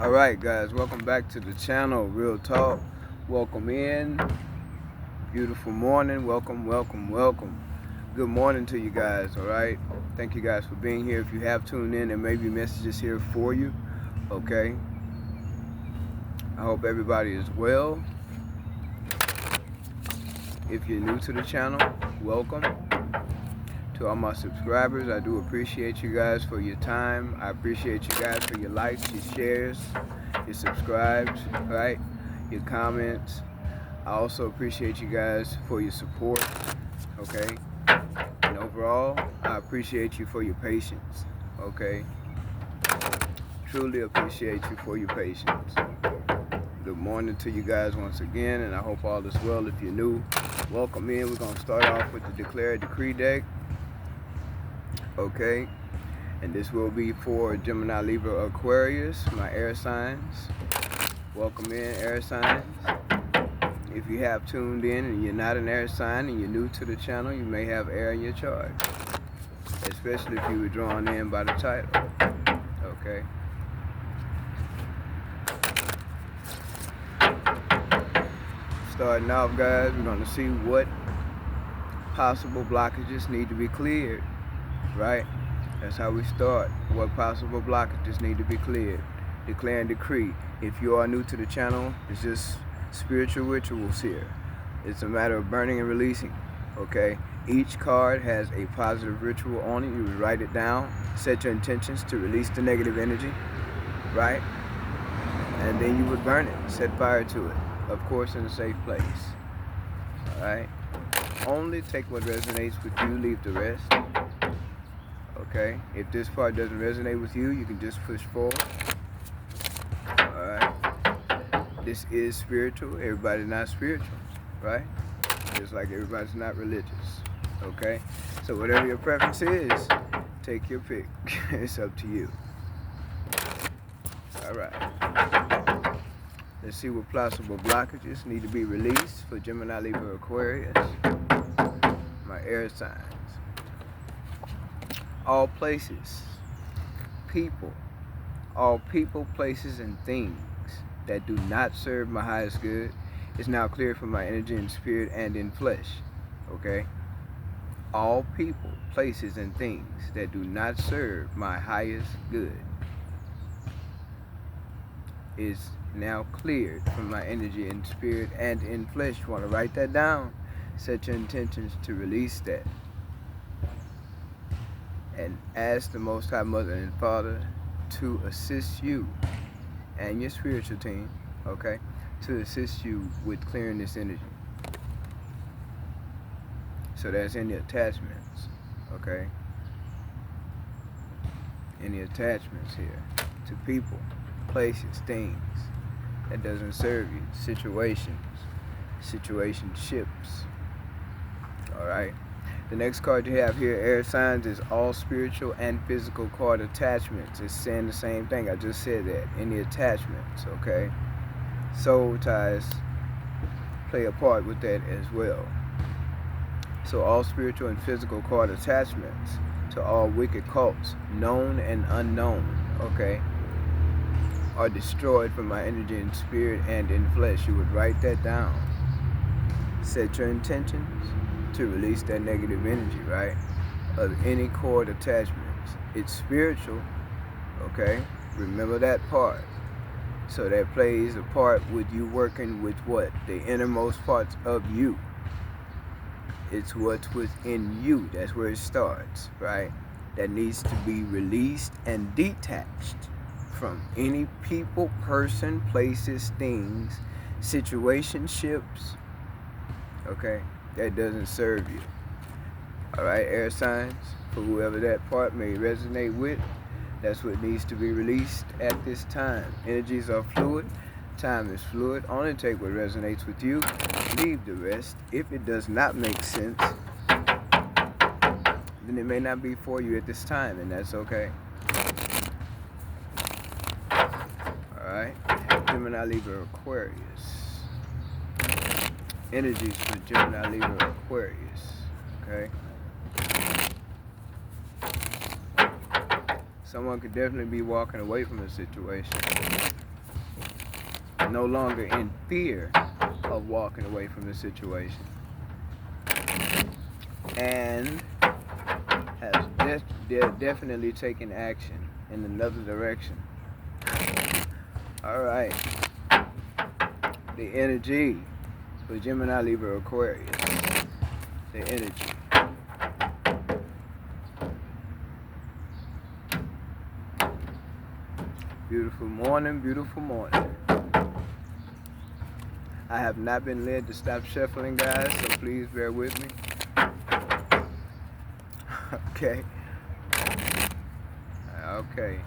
Alright guys, welcome back to the channel, Real Talk. Welcome in. Beautiful morning. Welcome. Good morning to you guys, alright? Thank you guys for being here. If you have tuned in, there may be messages here for you, okay? I hope everybody is well. If you're new to the channel, welcome. To all my subscribers, I do appreciate you guys for your time. I appreciate you guys for your likes, your shares, your subscribes, right? Your comments. I also appreciate you guys for your support, okay? And overall, I appreciate you for your patience, okay? Truly appreciate you for your patience. Good morning to you guys once again, and I hope all is well. If you're new, welcome in. We're going to start off with the Declare Decree deck. Okay, and this will be for Gemini, Libra, Aquarius, my air signs. Welcome in, air signs. If you have tuned in and you're not an air sign and you're new to the channel, you may have air in your chart, especially if you were drawn in by the title. Okay. Starting off, guys, we're going to see what possible blockages need to be cleared. Right? That's how we start. What possible blockages need to be cleared. Declare and decree. If you are new to the channel, it's just spiritual rituals here. It's a matter of burning and releasing. Okay? Each card has a positive ritual on it. You would write it down, set your intentions to release the negative energy, right? And then you would burn it, set fire to it. Of course, in a safe place. Alright? Only take what resonates with you, leave the rest. Okay, if this part doesn't resonate with you, you can just push forward. Alright. This is spiritual. Everybody's not spiritual, right? Just like everybody's not religious. Okay? So whatever your preference is, take your pick. It's up to you. Alright. Let's see what possible blockages need to be released for Gemini, Libra, Aquarius. My air signs. All places, all people, places, and things that do not serve my highest good is now cleared from my energy in spirit and in flesh. Okay? All people, places, and things that do not serve my highest good is now cleared from my energy in spirit and in flesh. You want to write that down? Set your intentions to release that. And ask the Most High Mother and Father to assist you and your spiritual team, okay, to assist you with clearing this energy. So that's any attachments, okay? Any attachments here to people, places, things that doesn't serve you, situationships, all right? The next card you have here, air signs, is all spiritual and physical card attachments. It's saying the same thing. I just said that. Any attachments, okay? Soul ties play a part with that as well. So all spiritual and physical card attachments to all wicked cults, known and unknown, okay, are destroyed from my energy in spirit and in flesh. You would write that down. Set your intentions to release that negative energy, right, of any cord attachments. It's spiritual, okay? Remember that part. So that plays a part with you working with what? The innermost parts of you. It's what's within you. That's where it starts, right? That needs to be released and detached from any people, person, places, things, situationships, okay? That doesn't serve you. Alright, air signs, for whoever that part may resonate with, that's what needs to be released at this time. Energies are fluid, time is fluid. Only take what resonates with you, leave the rest. If it does not make sense, then it may not be for you at this time, and that's okay. Alright, Gemini, Libra, Aquarius. Energies for Gemini, Libra, Aquarius, okay? Someone could definitely be walking away from a situation, no longer in fear of walking away from the situation, and has definitely taken action in another direction. All right, the energy for Gemini, Libra, Aquarius. The energy. Beautiful morning, beautiful morning. I have not been led to stop shuffling, guys, so please bear with me. Okay. Okay.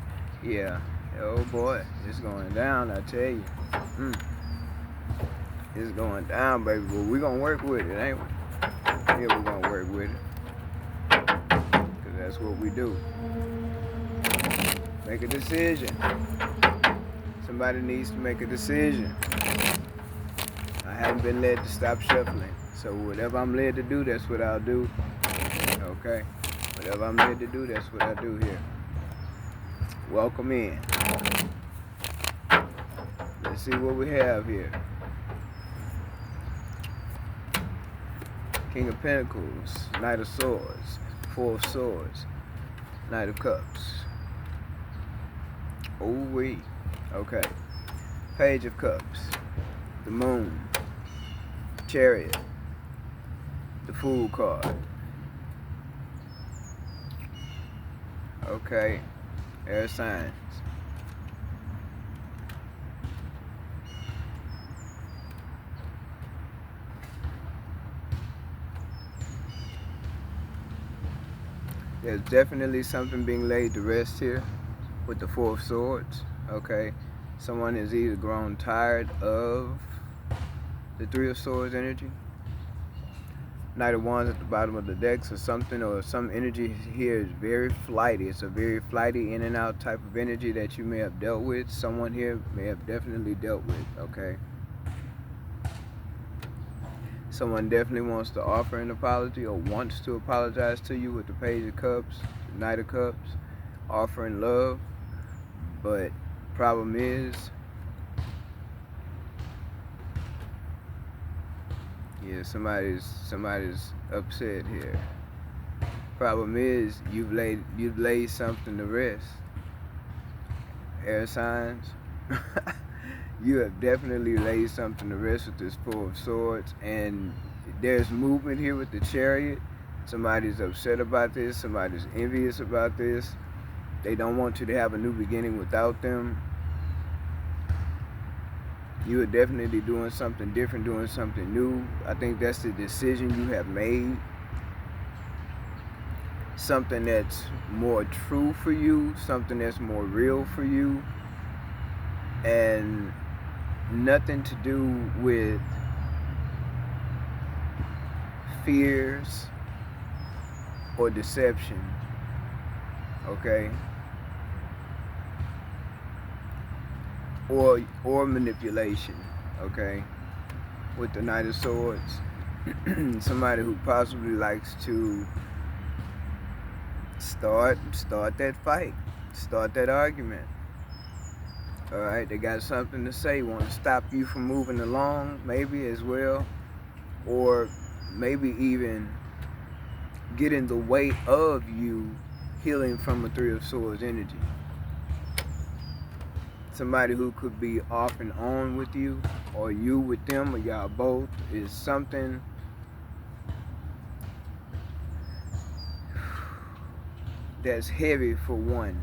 Yeah. Oh boy, it's going down, I tell you. It's going down, baby, but we're gonna work with it, ain't we? Yeah, we're gonna work with it. Because that's what we do. Make a decision. Somebody needs to make a decision. I haven't been led to stop shuffling. So whatever I'm led to do, that's what I'll do. Okay? Whatever I'm led to do, that's what I do here. Welcome in. Let's see what we have here. King of Pentacles, Knight of Swords, Four of Swords, Knight of Cups. Ooh-wee. Okay. Page of Cups, the Moon, Chariot, the Fool card. Okay. Air signs. There's definitely something being laid to rest here with the Four of Swords. Okay. Someone has either grown tired of the Three of Swords energy, Knight of Wands at the bottom of the decks, or something, or some energy here is very flighty. It's a very flighty in and out type of energy that you may have dealt with. Someone here may have definitely dealt with, okay? Someone definitely wants to offer an apology or wants to apologize to you with the Page of Cups, the Knight of Cups, offering love, but problem is, yeah, somebody's upset here. Problem is, you've laid something to rest. Air signs, you have definitely laid something to rest with this Four of Swords, and there's movement here with the Chariot. Somebody's upset about this. Somebody's envious about this. They don't want you to have a new beginning without them. You are definitely doing something different, doing something new. I think that's the decision you have made. Something that's more true for you, something that's more real for you, and nothing to do with fears or deception, okay? Or manipulation, okay? With the Knight of Swords, somebody who possibly likes to start that fight, start that argument. All right, they got something to say, want to stop you from moving along, maybe as well, or maybe even get in the way of you healing from a Three of Swords energy. Somebody who could be off and on with you, or you with them, or y'all both, is something that's heavy for one.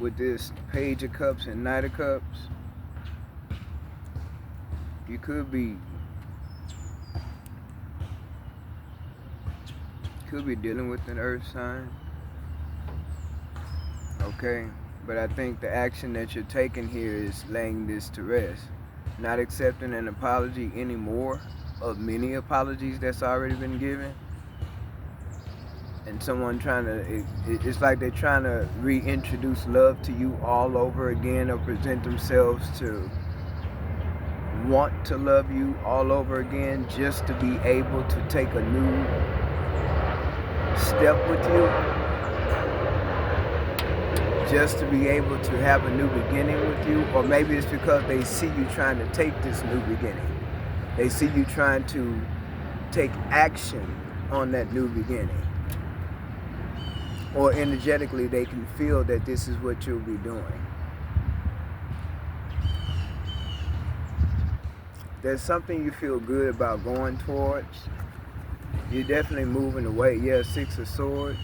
With this Page of Cups and Knight of Cups, you could be dealing with an earth sign, okay? But I think the action that you're taking here is laying this to rest. Not accepting an apology anymore, of many apologies that's already been given. And someone trying to, it's like they're trying to reintroduce love to you all over again, or present themselves to want to love you all over again, just to be able to take a new step with you. just to be able to have a new beginning with you, or maybe it's because they see you trying to take this new beginning. They see you trying to take action on that new beginning. Or energetically, they can feel that this is what you'll be doing. There's something you feel good about going towards. You're definitely moving away. Yeah, Six of Swords.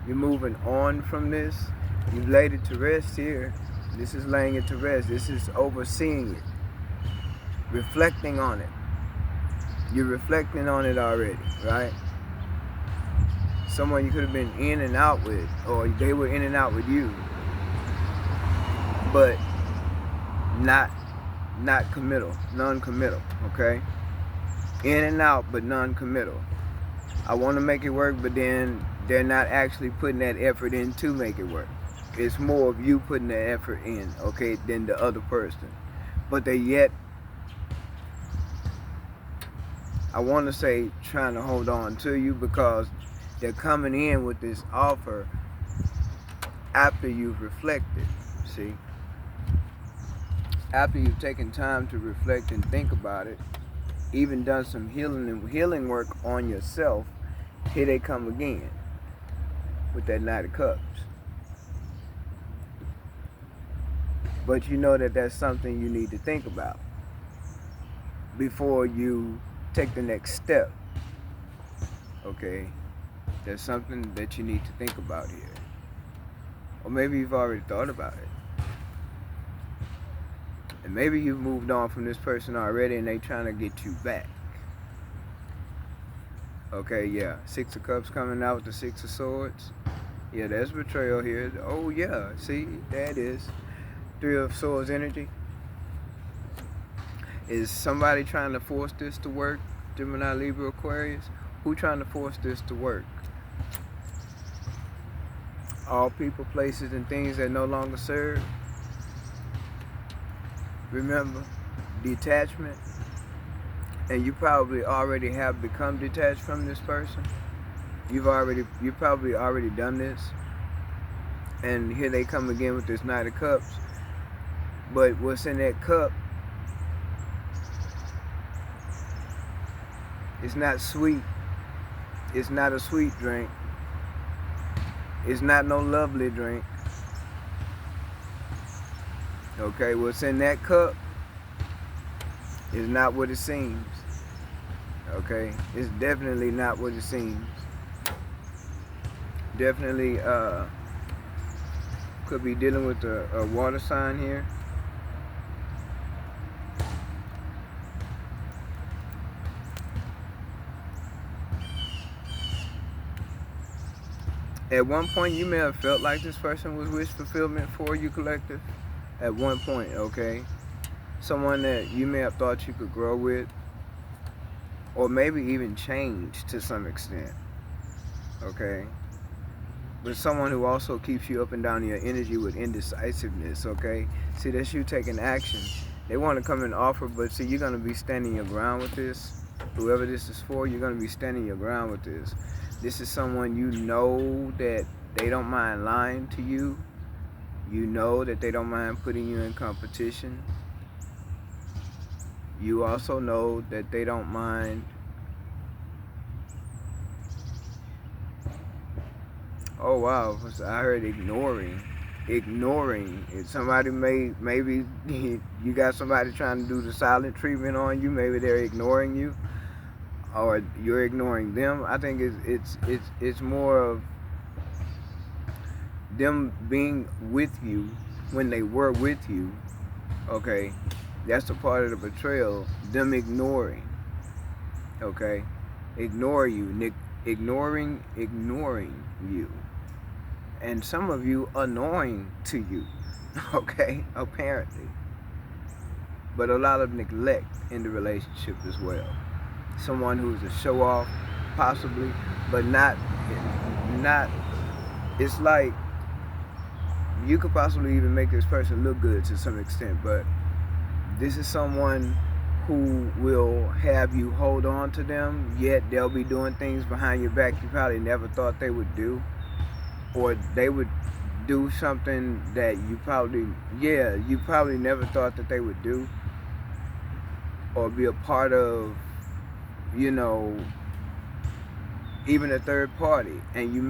You're moving on from this. You've laid it to rest here. This is laying it to rest. This is overseeing it. Reflecting on it. You're reflecting on it already, right? Someone you could have been in and out with, or they were in and out with you, but not committal, non-committal, okay? In and out, but non-committal. I want to make it work, but then they're not actually putting that effort in to make it work. It's more of you putting the effort in, okay, than the other person. But they yet, I want to say, trying to hold on to you, because they're coming in with this offer after you've reflected, see? After you've taken time to reflect and think about it, even done some healing work on yourself, here they come again with that Knight of Cups. But you know that that's something you need to think about before you take the next step, okay? There's something that you need to think about here. Or maybe you've already thought about it. And maybe you've moved on from this person already and they trying to get you back. Okay, yeah. Six of Cups coming out with the Six of Swords. Yeah, there's betrayal here. Oh, yeah. See, there it is. Three of Swords energy. Is somebody trying to force this to work? Gemini, Libra, Aquarius? Who trying to force this to work? All people, places, and things that no longer serve. Remember, detachment. And you probably already have become detached from this person. You've probably already done this. And here they come again with this Knight of Cups. But what's in that cup, it's not sweet. It's not a sweet drink. It's not no lovely drink. Okay, what's in that cup is not what it seems. Okay, it's definitely not what it seems. Definitely could be dealing with a water sign here. At one point, you may have felt like this person was wish fulfillment for you, collective. At one point, okay? Someone that you may have thought you could grow with, or maybe even change to some extent, okay? But someone who also keeps you up and down in your energy with indecisiveness, okay? See, that's you taking action. They want to come and offer, but see, you're going to be standing your ground with this. Whoever this is for, you're going to be standing your ground with this. This is someone you know that they don't mind lying to you. You know that they don't mind putting you in competition. You also know that they don't mind, oh wow, I heard ignoring. If somebody maybe you got somebody trying to do the silent treatment on you, maybe they're ignoring you, or you're ignoring them. I think it's more of them being with you when they were with you, okay? That's a part of the betrayal, them ignoring, okay? Ignore you, ignoring you. And some of you annoying to you, okay? Apparently. But a lot of neglect in the relationship as well. Someone who's a show-off, possibly, but not, it's like, you could possibly even make this person look good to some extent, but this is someone who will have you hold on to them, yet they'll be doing things behind your back you probably never thought they would do, or they would do something that you probably, yeah, you probably never thought that they would do, or be a part of, you know, even a third party, and you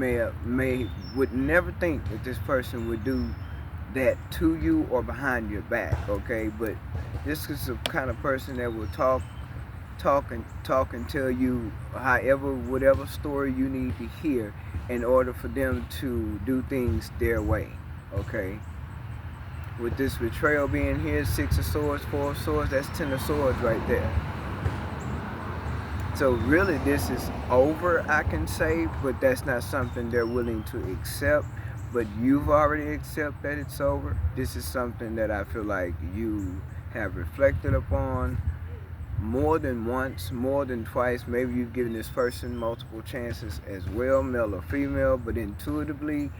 would never think that this person would do that to you or behind your back, okay? But this is the kind of person that will talk and tell you however, whatever story you need to hear in order for them to do things their way, okay? With this betrayal being here, 6 of swords, 4 of swords, that's 10 of swords right there. So really this is over, I can say, but that's not something they're willing to accept. But you've already accepted that it's over. This is something that I feel like you have reflected upon more than once, more than twice. Maybe you've given this person multiple chances as well, male or female, but intuitively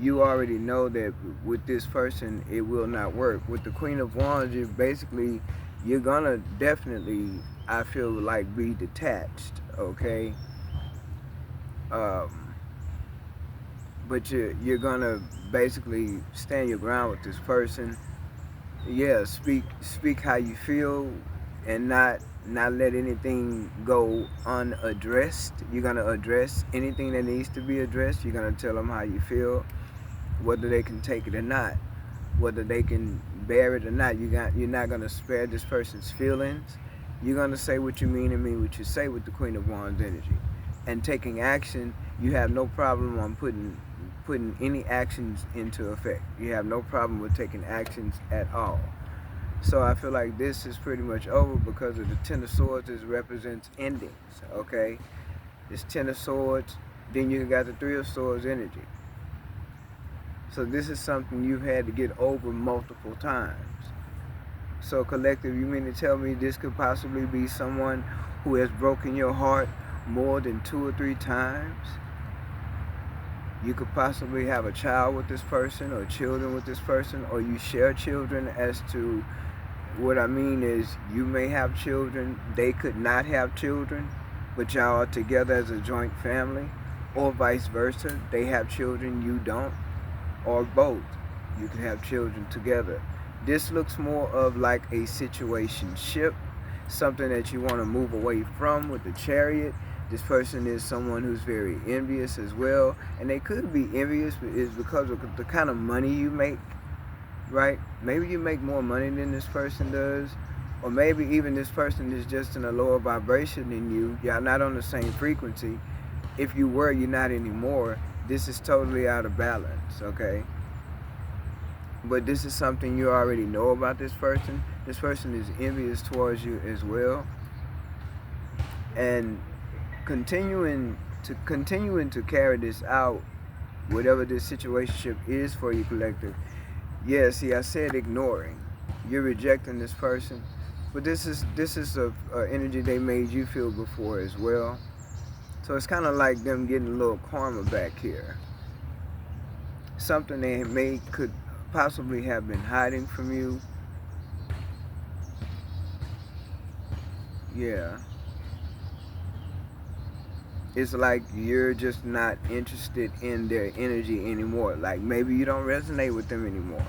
you already know that with this person it will not work. With the Queen of Wands, you're gonna definitely, I feel like, be detached, okay? But you're gonna basically stand your ground with this person. Yeah, speak how you feel, and not let anything go unaddressed. You're gonna address anything that needs to be addressed. You're gonna tell them how you feel, whether they can take it or not, whether they can bear it or not. You're not gonna spare this person's feelings. You're gonna say what you mean and mean what you say with the Queen of Wands energy. And taking action, you have no problem on putting any actions into effect. You have no problem with taking actions at all. So I feel like this is pretty much over because of the 10 of swords. This represents endings, okay? It's 10 of swords, then you got the 3 of swords energy. So this is something you've had to get over multiple times. So collective, you mean to tell me this could possibly be someone who has broken your heart more than 2 or 3 times? You could possibly have a child with this person, or children with this person, or you share children. As to what I mean is, you may have children, they could not have children, but y'all are together as a joint family, or vice versa. They have children, you don't, or both. You can have children together. This looks more of like a situationship, something that you want to move away from with the Chariot. This person is someone who's very envious as well, and they could be envious is because of the kind of money you make, right? Maybe you make more money than this person does, or maybe even this person is just in a lower vibration than you. Y'all not on the same frequency. If you were, you're not anymore. This is totally out of balance, okay? But this is something you already know about this person. This person is envious towards you as well, and continuing to carry this out, whatever this situationship is for you, collective. Yeah, see, I said ignoring. You're rejecting this person, but this is a energy they made you feel before as well. So it's kind of like them getting a little karma back here. Something they could possibly have been hiding from you. Yeah. It's like you're just not interested in their energy anymore. Like maybe you don't resonate with them anymore,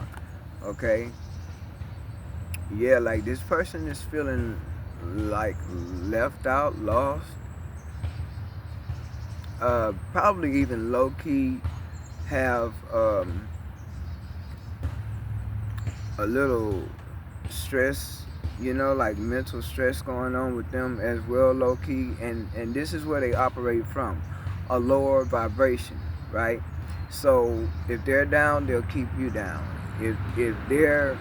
okay? Yeah, like this person is feeling like left out, lost. Probably even low-key have a little stress, you know, like mental stress going on with them as well, low-key. And this is where they operate from, a lower vibration, right? So if they're down, they'll keep you down. If they're,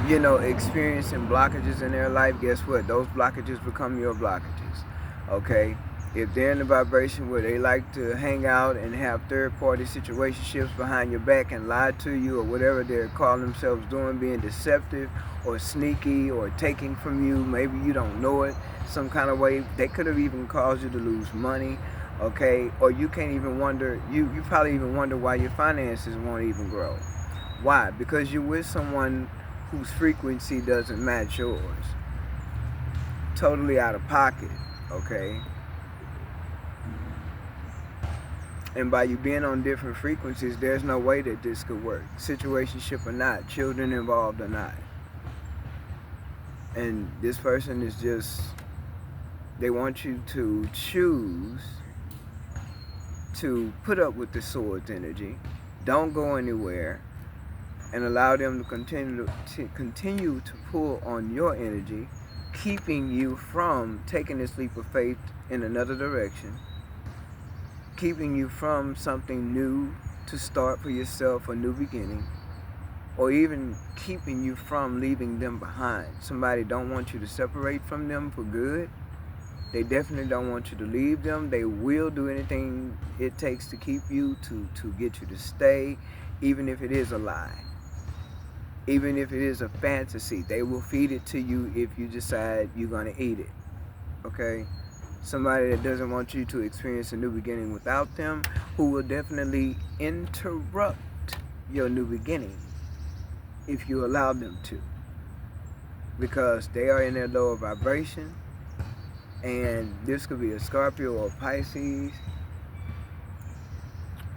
you know, experiencing blockages in their life, guess what? Those blockages become your blockages, okay? If they're in a vibration where they like to hang out and have third-party situationships behind your back and lie to you, or whatever they're calling themselves doing, being deceptive or sneaky or taking from you, maybe you don't know it, some kind of way. They could have even caused you to lose money, okay? Or you can't even wonder, you probably even wonder why your finances won't even grow. Why? Because you're with someone whose frequency doesn't match yours. Totally out of pocket, okay? And by you being on different frequencies, there's no way that this could work. Situationship or not, children involved or not. And this person is just, they want you to choose to put up with the swords energy. Don't go anywhere. And allow them to continue to pull on your energy, keeping you from taking this leap of faith in another direction, keeping you from something new to start for yourself, a new beginning, or even keeping you from leaving them behind. Somebody don't want you to separate from them for good. They definitely don't want you to leave them. They will do anything it takes to keep you, to get you to stay, even if it is a lie. Even if it is a fantasy, they will feed it to you if you decide you're going to eat it. Okay? Somebody that doesn't want you to experience a new beginning without them, who will definitely interrupt your new beginning if you allow them to. Because they are in their lower vibration. And this could be a Scorpio or Pisces.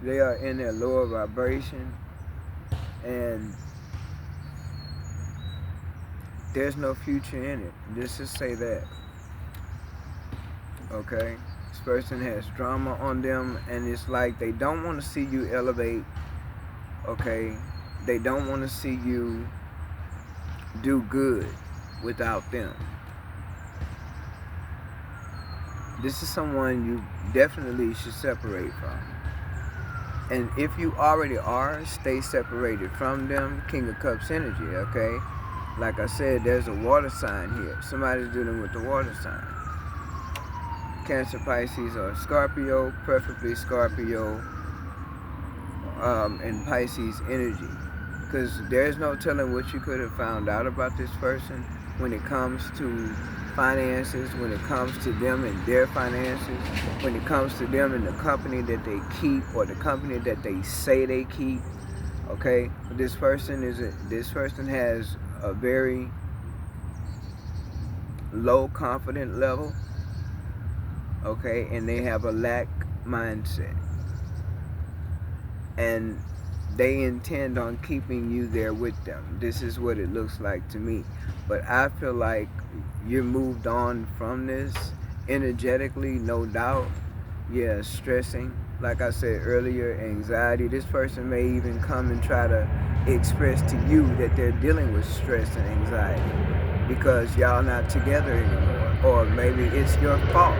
They are in their lower vibration. And there's no future in it. Let's just say that. Okay? This person has drama on them, and it's like they don't want to see you elevate. Okay? They don't want to see you do good without them. This is someone you definitely should separate from. And if you already are, stay separated from them. King of Cups energy, okay? Like I said, there's a water sign here. Somebody's dealing with the water sign. Cancer, Pisces, or Scorpio, preferably Scorpio and Pisces energy. Because there's no telling what you could have found out about this person when it comes to finances, when it comes to them and their finances, when it comes to them and the company that they keep or the company that they say they keep. Okay? This person has a very low confidence level, okay, and they have a lack mindset, and they intend on keeping you there with them. This is what it looks like to me. But I feel like you're moved on from this energetically, no doubt. Yeah, stressing, like I said earlier, anxiety. This person may even come and try to express to you that they're dealing with stress and anxiety because y'all not together anymore. Or maybe it's your fault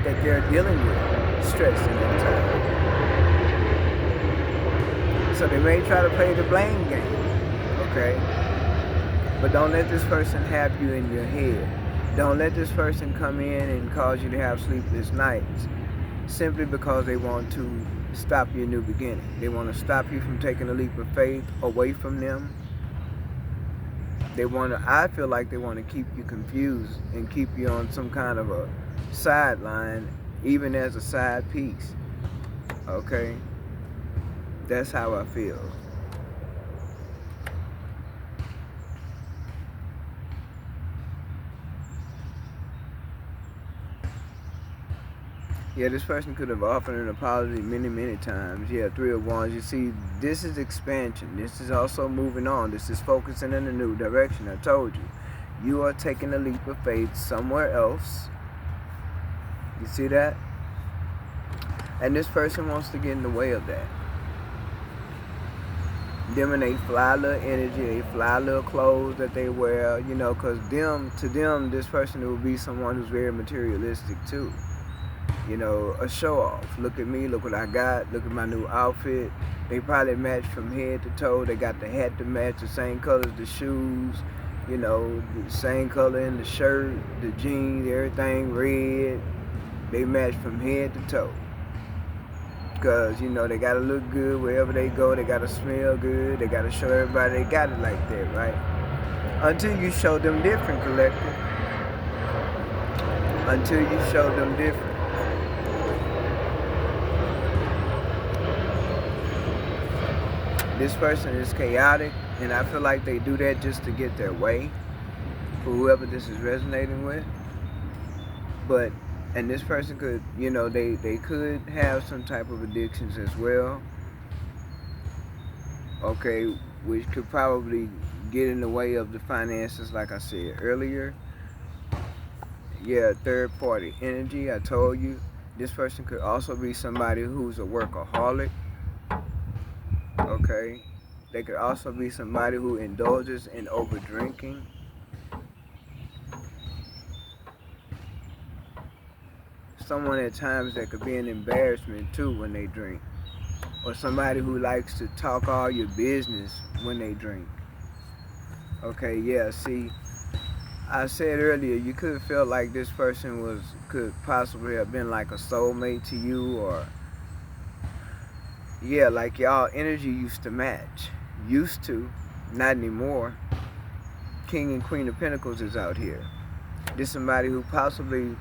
that they're dealing with stress and anxiety. So they may try to play the blame game, okay? But don't let this person have you in your head. Don't let this person come in and cause you to have sleepless nights simply because they want to stop your new beginning. They want to stop you from taking a leap of faith away from them. I feel like they want to keep you confused and keep you on some kind of a sideline, even as a side piece. Okay? That's how I feel. Yeah, this person could have offered an apology many, many times. Yeah, Three of Wands. You see, this is expansion. This is also moving on. This is focusing in a new direction. I told you. You are taking a leap of faith somewhere else. You see that? And this person wants to get in the way of that. Them and they fly little energy, they fly little clothes that they wear, you know, because to them, this person will be someone who's very materialistic too. You know, a show off. Look at me, look what I got, look at my new outfit. They probably match from head to toe. They got the hat to match, the same colors, the shoes, you know, the same color in the shirt, the jeans, everything red. They match from head to toe. Because, you know, they got to look good wherever they go. They got to smell good. They got to show everybody they got it like that, right? Until you show them different, collective. Until you show them different. This person is chaotic, and I feel like they do that just to get their way for whoever this is resonating with. But And this person could, they could have some type of addictions as well, okay, which could probably get in the way of the finances, like I said earlier. Yeah, third party energy, I told you. This person could also be somebody who's a workaholic, okay? They could also be somebody who indulges in over drinking. Someone at times that could be an embarrassment too when they drink. Or somebody who likes to talk all your business when they drink. Okay, yeah, see, I said earlier, you could feel like this person could possibly have been like a soulmate to you, or yeah, like y'all energy used to match. Used to, not anymore. King and Queen of Pentacles is out here. This somebody who possibly,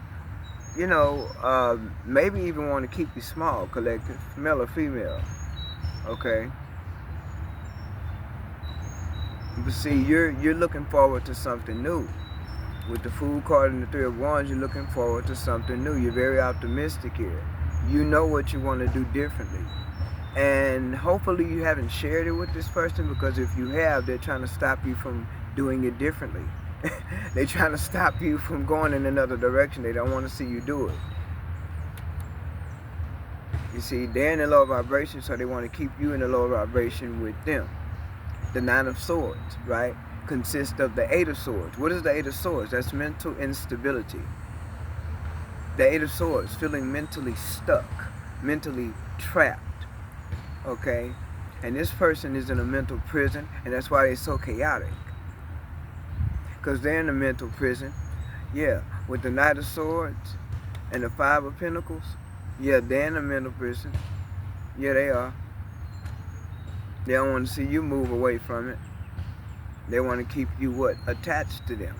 maybe even want to keep you small, collective, male or female. Okay. But see, you're looking forward to something new. With the Fool card and the Three of Wands, you're looking forward to something new. You're very optimistic here. You know what you want to do differently. And hopefully you haven't shared it with this person, because if you have, they're trying to stop you from doing it differently. They're trying to stop you from going in another direction. They don't want to see you do it. You see, they're in a low vibration, so they want to keep you in a low vibration with them. The Nine of Swords, right, consists of the Eight of Swords. What is the Eight of Swords? That's mental instability. The Eight of Swords, feeling mentally stuck, mentally trapped, okay? And this person is in a mental prison, and that's why they're so chaotic. Because they're in a mental prison, yeah, with the Knight of Swords and the Five of Pentacles, yeah, they're in a mental prison. Yeah, they are. They don't want to see you move away from it. They want to keep you, what? Attached to them.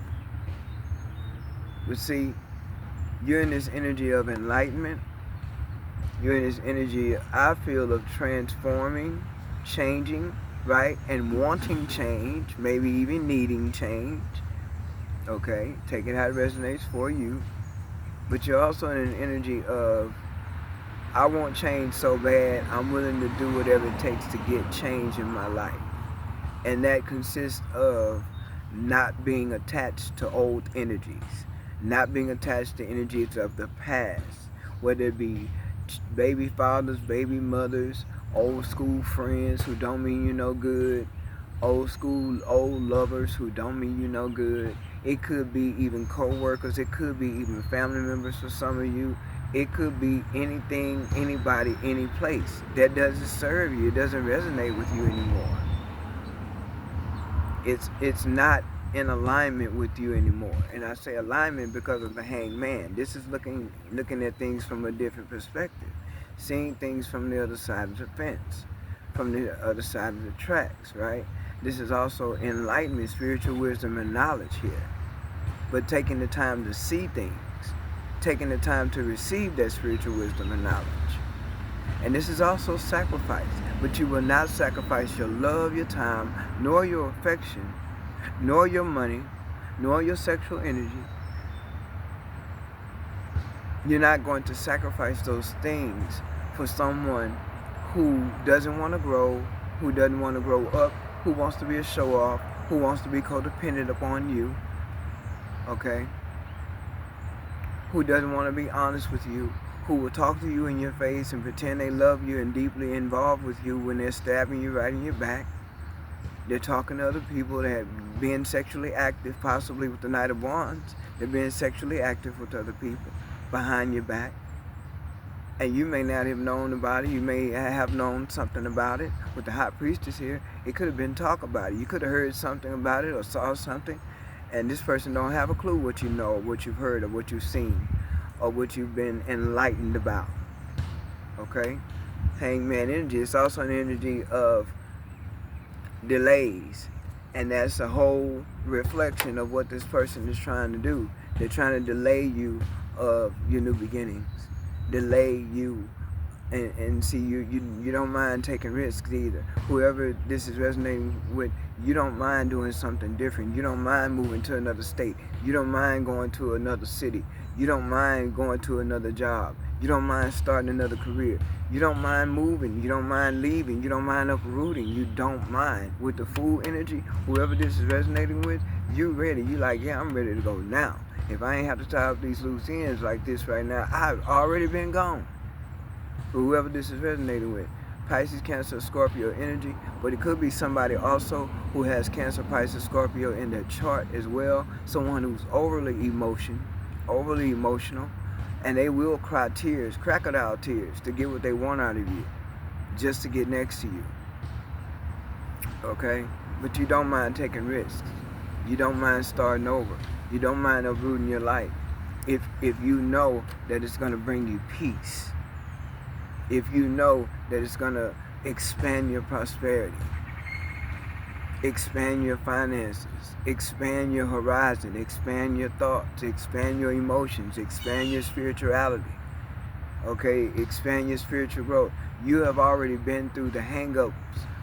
But see, you're in this energy of enlightenment. You're in this energy, I feel, of transforming, changing, right? And wanting change, maybe even needing change. Okay, take it how it resonates for you. But you're also in an energy of, I want change so bad, I'm willing to do whatever it takes to get change in my life. And that consists of not being attached to old energies, not being attached to energies of the past, whether it be baby fathers, baby mothers, old school friends who don't mean you no good, old lovers who don't mean you no good. It could be even co-workers, it could be even family members for some of you. It could be anything, anybody, any place that doesn't serve you. It doesn't resonate with you anymore. It's not in alignment with you anymore. And I say alignment because of the Hanged Man. This is looking at things from a different perspective, seeing things from the other side of the fence, from the other side of the tracks, right? This is also enlightenment, spiritual wisdom, and knowledge here. But taking the time to see things, taking the time to receive that spiritual wisdom and knowledge. And this is also sacrifice. But you will not sacrifice your love, your time, nor your affection, nor your money, nor your sexual energy. You're not going to sacrifice those things for someone who doesn't want to grow, who doesn't want to grow up, who wants to be a show-off, who wants to be codependent upon you, okay? Who doesn't want to be honest with you, who will talk to you in your face and pretend they love you and deeply involved with you when they're stabbing you right in your back. They're talking to other people that are being sexually active, possibly with the Knight of Wands. They're being sexually active with other people behind your back. And you may not have known about it. You may have known something about it. With the High Priestess here, it could have been talk about it. You could have heard something about it or saw something. And this person don't have a clue what you know, or what you've heard, or what you've seen, or what you've been enlightened about. Okay? Hangman energy. It's also an energy of delays. And that's a whole reflection of what this person is trying to do. They're trying to delay you of your new beginnings. Delay you And see, you don't mind taking risks either. Whoever this is resonating with, you don't mind doing something different. You don't mind moving to another state. You don't mind going to another city. You don't mind going to another job. You don't mind starting another career. You don't mind moving. You don't mind leaving. You don't mind uprooting. You don't mind. With the Fool energy, whoever this is resonating with, you ready. You like, yeah, I'm ready to go now. If I ain't have to tie up these loose ends like this right now, I've already been gone. For whoever this is resonating with, Pisces, Cancer, Scorpio energy, but it could be somebody also who has Cancer, Pisces, Scorpio in their chart as well. Someone who's overly emotional, and they will cry tears, crocodile tears, to get what they want out of you, just to get next to you. Okay? But you don't mind taking risks. You don't mind starting over. You don't mind uprooting your life. If you know that it's going to bring you peace. If you know that it's going to expand your prosperity, expand your finances, expand your horizon, expand your thoughts, expand your emotions, expand your spirituality, okay, expand your spiritual growth. You have already been through the hang-ups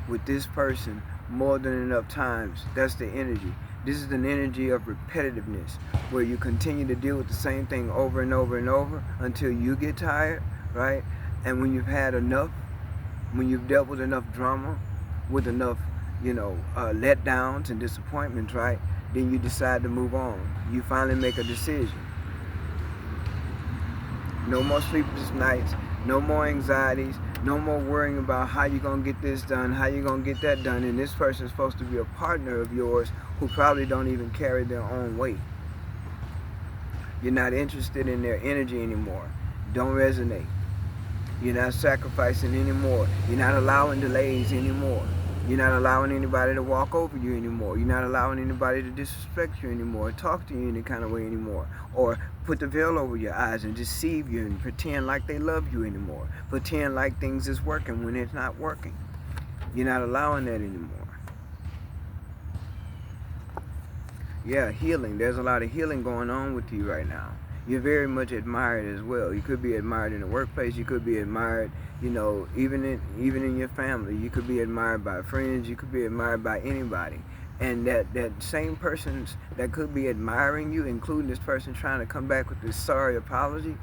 with this person more than enough times. That's the energy. This is an energy of repetitiveness, where you continue to deal with the same thing over and over and over until you get tired, right? And when you've had enough, when you've dealt with enough drama, with enough, letdowns and disappointments, right? Then you decide to move on. You finally make a decision. No more sleepless nights, no more anxieties, no more worrying about how you're going to get this done, how you're going to get that done. And this person is supposed to be a partner of yours who probably don't even carry their own weight. You're not interested in their energy anymore. Don't resonate. You're not sacrificing anymore. You're not allowing delays anymore. You're not allowing anybody to walk over you anymore. You're not allowing anybody to disrespect you anymore, talk to you any kind of way anymore, or put the veil over your eyes and deceive you and pretend like they love you anymore. Pretend like things is working when it's not working. You're not allowing that anymore. Yeah, healing. There's a lot of healing going on with you right now. You're very much admired as well. You could be admired in the workplace. You could be admired, even in your family. You could be admired by friends. You could be admired by anybody. And that same persons that could be admiring you, including this person trying to come back with this sorry apology,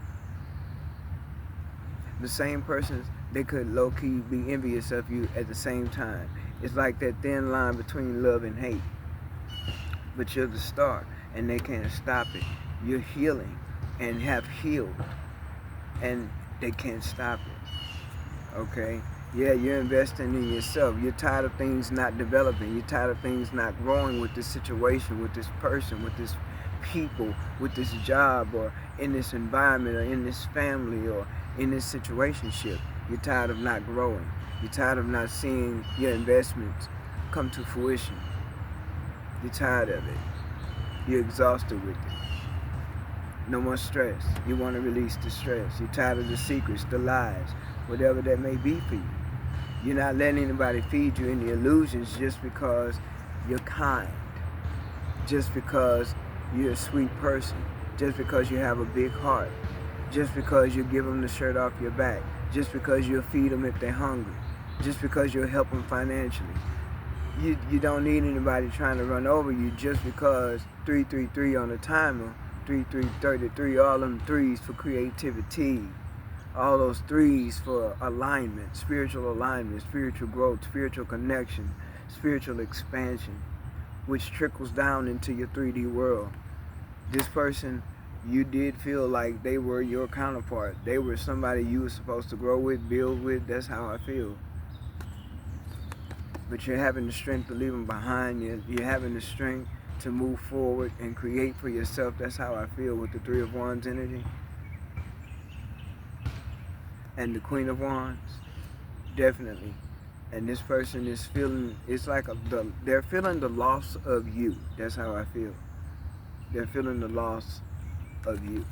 the same persons, they could low-key be envious of you at the same time. It's like that thin line between love and hate. But you're the star, and they can't stop it. You're healing and have healed, and they can't stop it. Okay? Yeah, you're investing in yourself. You're tired of things not developing. You're tired of things not growing with this situation, with this person, with this people, with this job, or in this environment, or in this family, or in this situationship. You're tired of not growing. You're tired of not seeing your investments come to fruition. You're tired of it. You're exhausted with it. No more stress. You want to release the stress. You're tired of the secrets, the lies, whatever that may be for you. You're not letting anybody feed you any illusions just because you're kind, just because you're a sweet person, just because you have a big heart, just because you give them the shirt off your back, just because you'll feed them if they're hungry, just because you'll help them financially. You don't need anybody trying to run over you just because 333 on the timer, 3333, all them threes for creativity, all those threes for alignment, spiritual growth, spiritual connection, spiritual expansion, which trickles down into your 3D world. This person, you did feel like they were your counterpart. They were somebody you were supposed to grow with, build with. That's how I feel. But you're having the strength to leave them behind. You're having the strength to move forward and create for yourself. That's how I feel with the Three of Wands energy. And the Queen of Wands, definitely. And this person is feeling, it's like they're feeling the loss of you. That's how I feel. They're feeling the loss of you.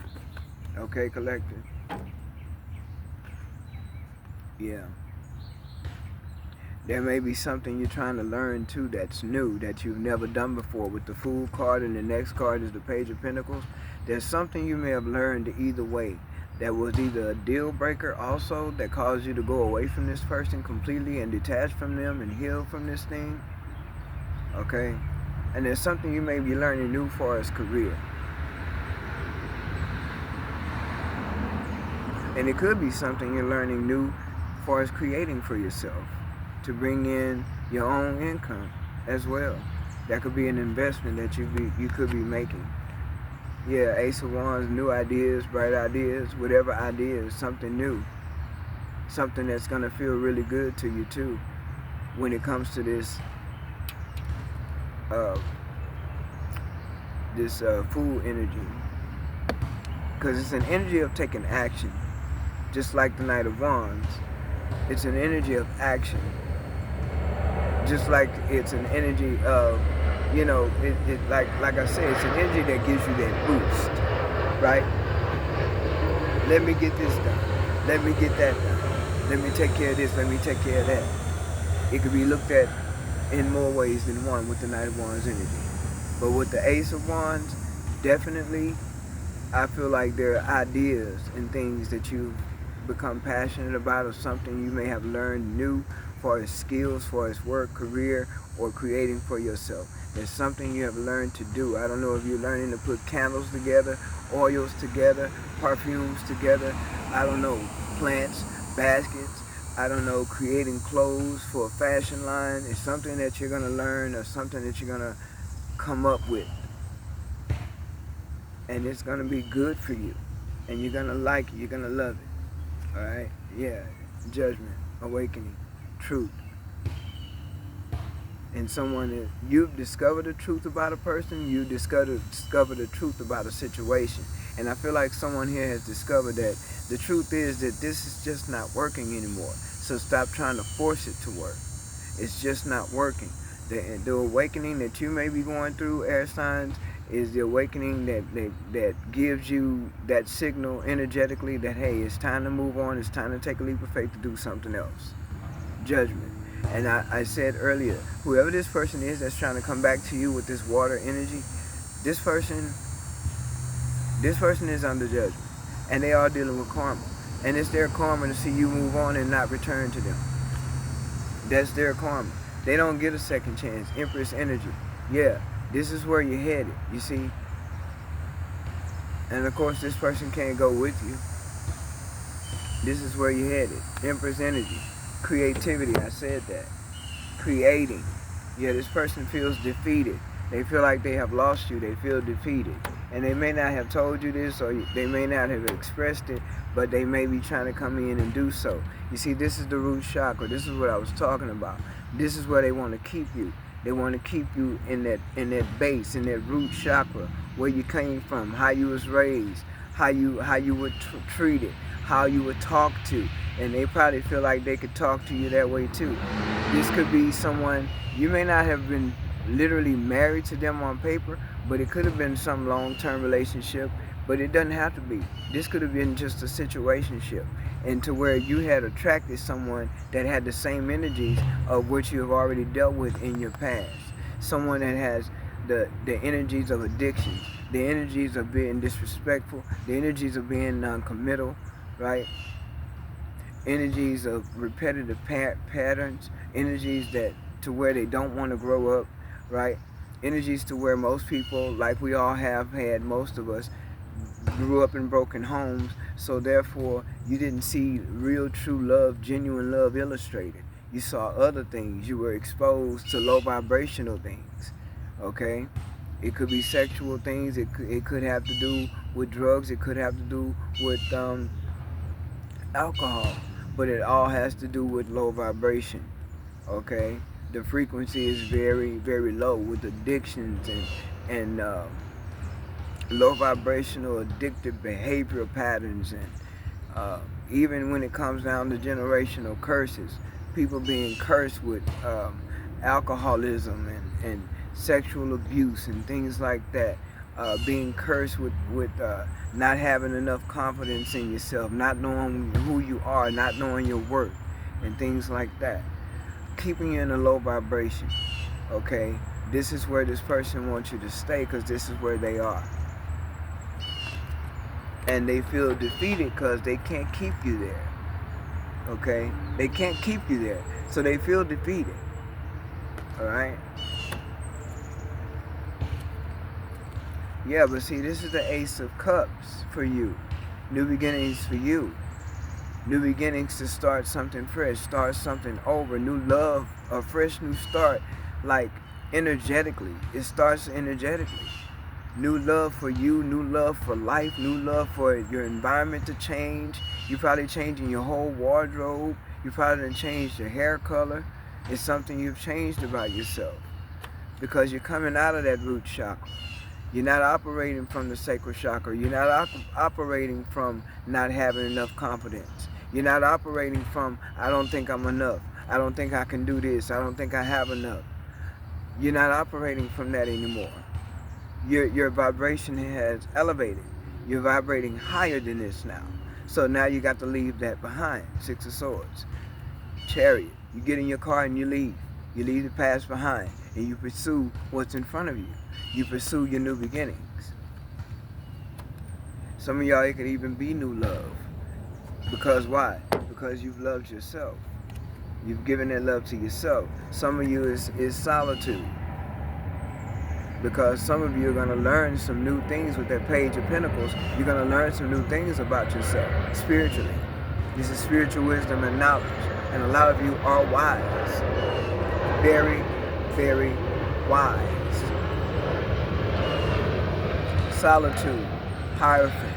Okay, collective? Yeah. There may be something you're trying to learn too that's new, that you've never done before. With the Fool card and the next card is the Page of Pentacles. There's something you may have learned either way that was either a deal breaker also that caused you to go away from this person completely and detach from them and heal from this thing. Okay? And there's something you may be learning new for as career. And it could be something you're learning new for as creating for yourself to bring in your own income as well. That could be an investment that you could be making. Yeah, Ace of Wands, new ideas, bright ideas, whatever ideas, something new. Something that's going to feel really good to you too when it comes to this food energy. Because it's an energy of taking action. Just like the Knight of Wands. It's an energy of action. Just like it's an energy of, you know, like I said, it's an energy that gives you that boost, right? Let me get this done. Let me get that done. Let me take care of this. Let me take care of that. It could be looked at in more ways than one with the Knight of Wands energy. But with the Ace of Wands, definitely, I feel like there are ideas and things that you've become passionate about, or something you may have learned new for as skills, for as work, career, or creating for yourself. There's something you have learned to do. I don't know if you're learning to put candles together, oils together, perfumes together, I don't know, plants, baskets, I don't know, creating clothes for a fashion line. It's something that you're going to learn, or something that you're going to come up with. And it's going to be good for you. And you're going to like it. You're going to love it. Alright? Yeah. Judgment. Awakening. Truth. And someone that you've discovered the truth about a person, you discovered the truth about a situation. And I feel like someone here has discovered that the truth is that this is just not working anymore. So stop trying to force it to work. It's just not working. The awakening that you may be going through, air signs, is the awakening that gives you that signal energetically that, hey, it's time to move on. It's time to take a leap of faith to do something else. Judgment. And I said earlier, whoever this person is that's trying to come back to you with this water energy, this person is under judgment. And they are dealing with karma. And it's their karma to see you move on and not return to them. That's their karma. They don't get a second chance. Empress energy. Yeah, this is where you're headed, you see. And of course, this person can't go with you. This is where you're headed. Empress energy. Creativity, I said that. Creating. Yeah, this person feels defeated. They feel like they have lost you. They feel defeated. And they may not have told you this, or they may not have expressed it, but they may be trying to come in and do so. You see, this is the root chakra. This is what I was talking about. This is where they want to keep you. They want to keep you in that base, in that root chakra, where you came from, how you was raised, how you were treated, how you were talked to. And they probably feel like they could talk to you that way too. This could be someone, you may not have been literally married to them on paper, but it could have been some long-term relationship, but it doesn't have to be. This could have been just a situationship, and to where you had attracted someone that had the same energies of what you have already dealt with in your past. Someone that has the energies of addiction, the energies of being disrespectful, the energies of being non-committal, right? Energies of repetitive patterns, energies that to where they don't want to grow up, right? Energies to where most people, like we all have had, most of us, grew up in broken homes, so therefore you didn't see real true love, genuine love illustrated. You saw other things. You were exposed to low vibrational things, okay? It could be sexual things. It could have to do with drugs. It could have to do with alcohol, but it all has to do with low vibration, okay? The frequency is very, very low with addictions and low vibrational addictive behavioral patterns, and even when it comes down to generational curses, people being cursed with alcoholism and sexual abuse and things like that, being cursed with not having enough confidence in yourself, not knowing who you are, not knowing your worth, and things like that, keeping you in a low vibration, okay? This is where this person wants you to stay, because this is where they are. and they feel defeated because they can't keep you there. Okay? They can't keep you there. So they feel defeated. Alright? Yeah, but see, this is the Ace of Cups for you. New beginnings for you. New beginnings to start something fresh, start something over, new love, a fresh new start, like energetically. It starts energetically. New love for you, new love for life, new love for your environment to change. You probably changing your whole wardrobe. You probably done changed your hair color. It's something you've changed about yourself because you're coming out of that root chakra. You're not operating from the sacral chakra. You're not operating from not having enough confidence. You're not operating from, I don't think I'm enough. I don't think I can do this. I don't think I have enough. You're not operating from that anymore. Your vibration has elevated. You're vibrating higher than this now. So now you got to leave that behind. Six of Swords. Chariot. You get in your car and you leave. You leave the past behind and you pursue what's in front of you. You pursue your new beginnings. Some of y'all, it could even be new love. Because why? Because you've loved yourself. You've given that love to yourself. Some of you is solitude. Because some of you are going to learn some new things with that Page of Pentacles. You're going to learn some new things about yourself spiritually. This is spiritual wisdom and knowledge. And a lot of you are wise. Very, very wise. Solitude, Hierophant,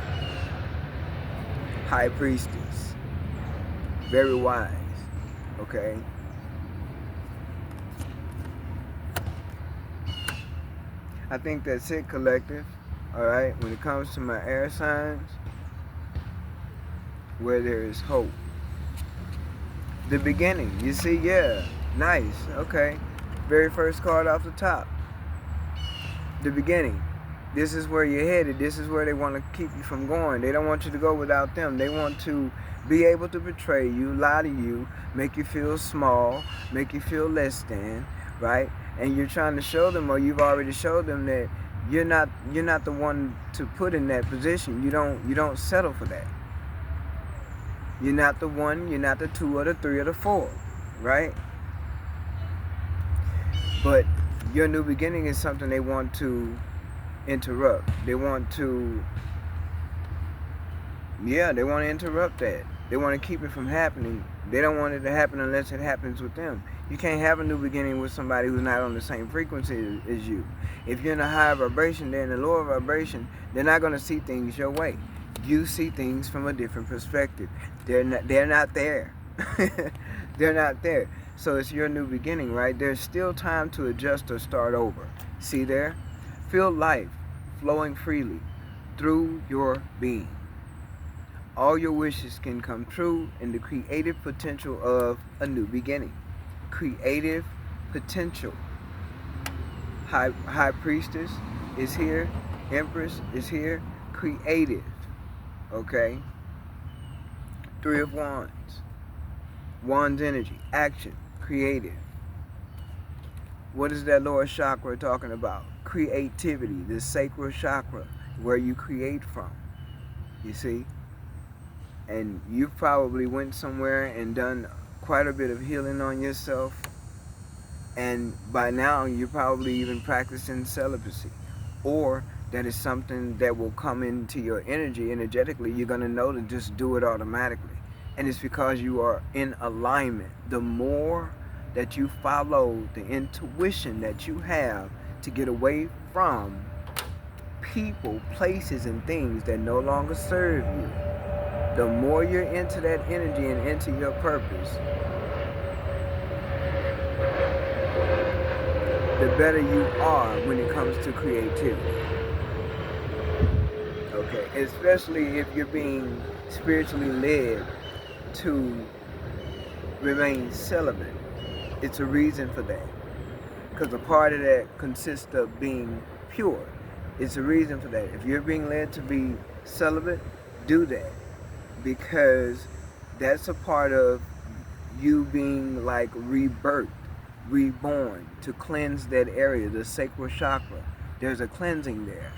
High Priestess, very wise, okay? I think that's it, collective, alright? When it comes to my air signs, where there is hope. The beginning, you see, yeah, nice, okay. Very first card off the top. The beginning. This is where you're headed. This is where they want to keep you from going. They don't want you to go without them. They want to be able to betray you, lie to you, make you feel small, make you feel less than, right? And you're trying to show them, or you've already showed them, that you're not the one to put in that position. You don't settle for that. You're not the one, you're not the two or the three or the four, right? But your new beginning is something they want to interrupt. They want to interrupt that. They want to keep it from happening. They don't want it to happen unless it happens with them. You can't have a new beginning with somebody who's not on the same frequency as you. If you're in a higher vibration, they're in a lower vibration, they're not going to see things your way. You see things from a different perspective. They're not there. They're not there. So it's your new beginning, right? There's still time to adjust or start over. See there? Feel life flowing freely through your being. All your wishes can come true in the creative potential of a new beginning. Creative potential. High Priestess is here. Empress is here. Creative. Okay? Three of Wands. Wands energy. Action. Creative. What is that lower chakra talking about? Creativity, the sacral chakra, where you create from. You see? And you probably went somewhere and done quite a bit of healing on yourself. And by now, you're probably even practicing celibacy. Or that is something that will come into your energy energetically. You're going to know to just do it automatically. And it's because you are in alignment. The more that you follow the intuition that you have to get away from people, places, and things that no longer serve you, the more you're into that energy and into your purpose, the better you are when it comes to creativity. Okay, especially if you're being spiritually led to remain celibate. It's a reason for that. Because a part of that consists of being pure. It's a reason for that. If you're being led to be celibate, do that. Because that's a part of you being like rebirthed, reborn, to cleanse that area, the sacral chakra. There's a cleansing there.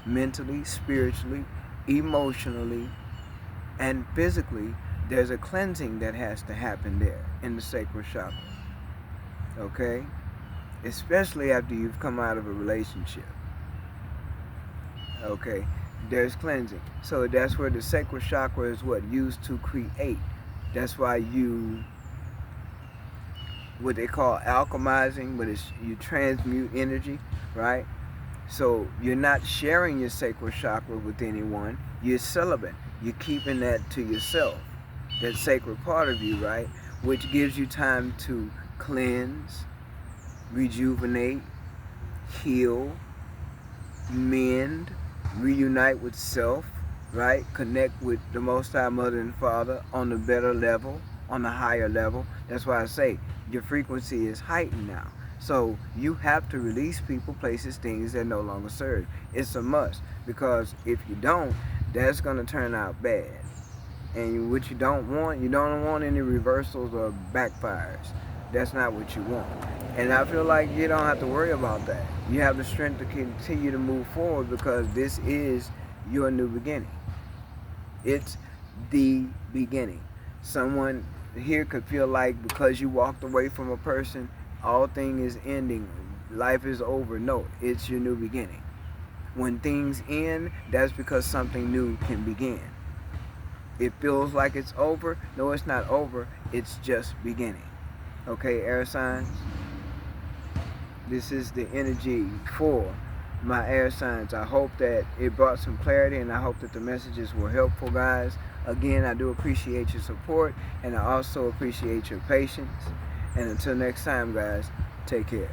Mentally, spiritually, emotionally, and physically. There's a cleansing that has to happen there in the sacral chakra. Okay? Especially after you've come out of a relationship. Okay? There's cleansing. So that's where the sacral chakra is what used to create. That's why you, what they call alchemizing, but it's you transmute energy, right? So you're not sharing your sacral chakra with anyone. You're celibate. You're keeping that to yourself. That sacred part of you, right? Which gives you time to cleanse, rejuvenate, heal, mend, reunite with self, right? Connect with the Most High Mother and Father on a better level, on a higher level. That's why I say your frequency is heightened now. So you have to release people, places, things that no longer serve. It's a must, because if you don't, that's going to turn out bad. And what you don't want any reversals or backfires. That's not what you want. And I feel like you don't have to worry about that. You have the strength to continue to move forward, because this is your new beginning. It's the beginning. Someone here could feel like because you walked away from a person, all things is ending, life is over. No, it's your new beginning. When things end, that's because something new can begin. It feels like it's over. No, it's not over. It's just beginning. Okay, air signs? This is the energy for my air signs. I hope that it brought some clarity, and I hope that the messages were helpful, guys. Again, I do appreciate your support, and I also appreciate your patience. And until next time, guys, take care.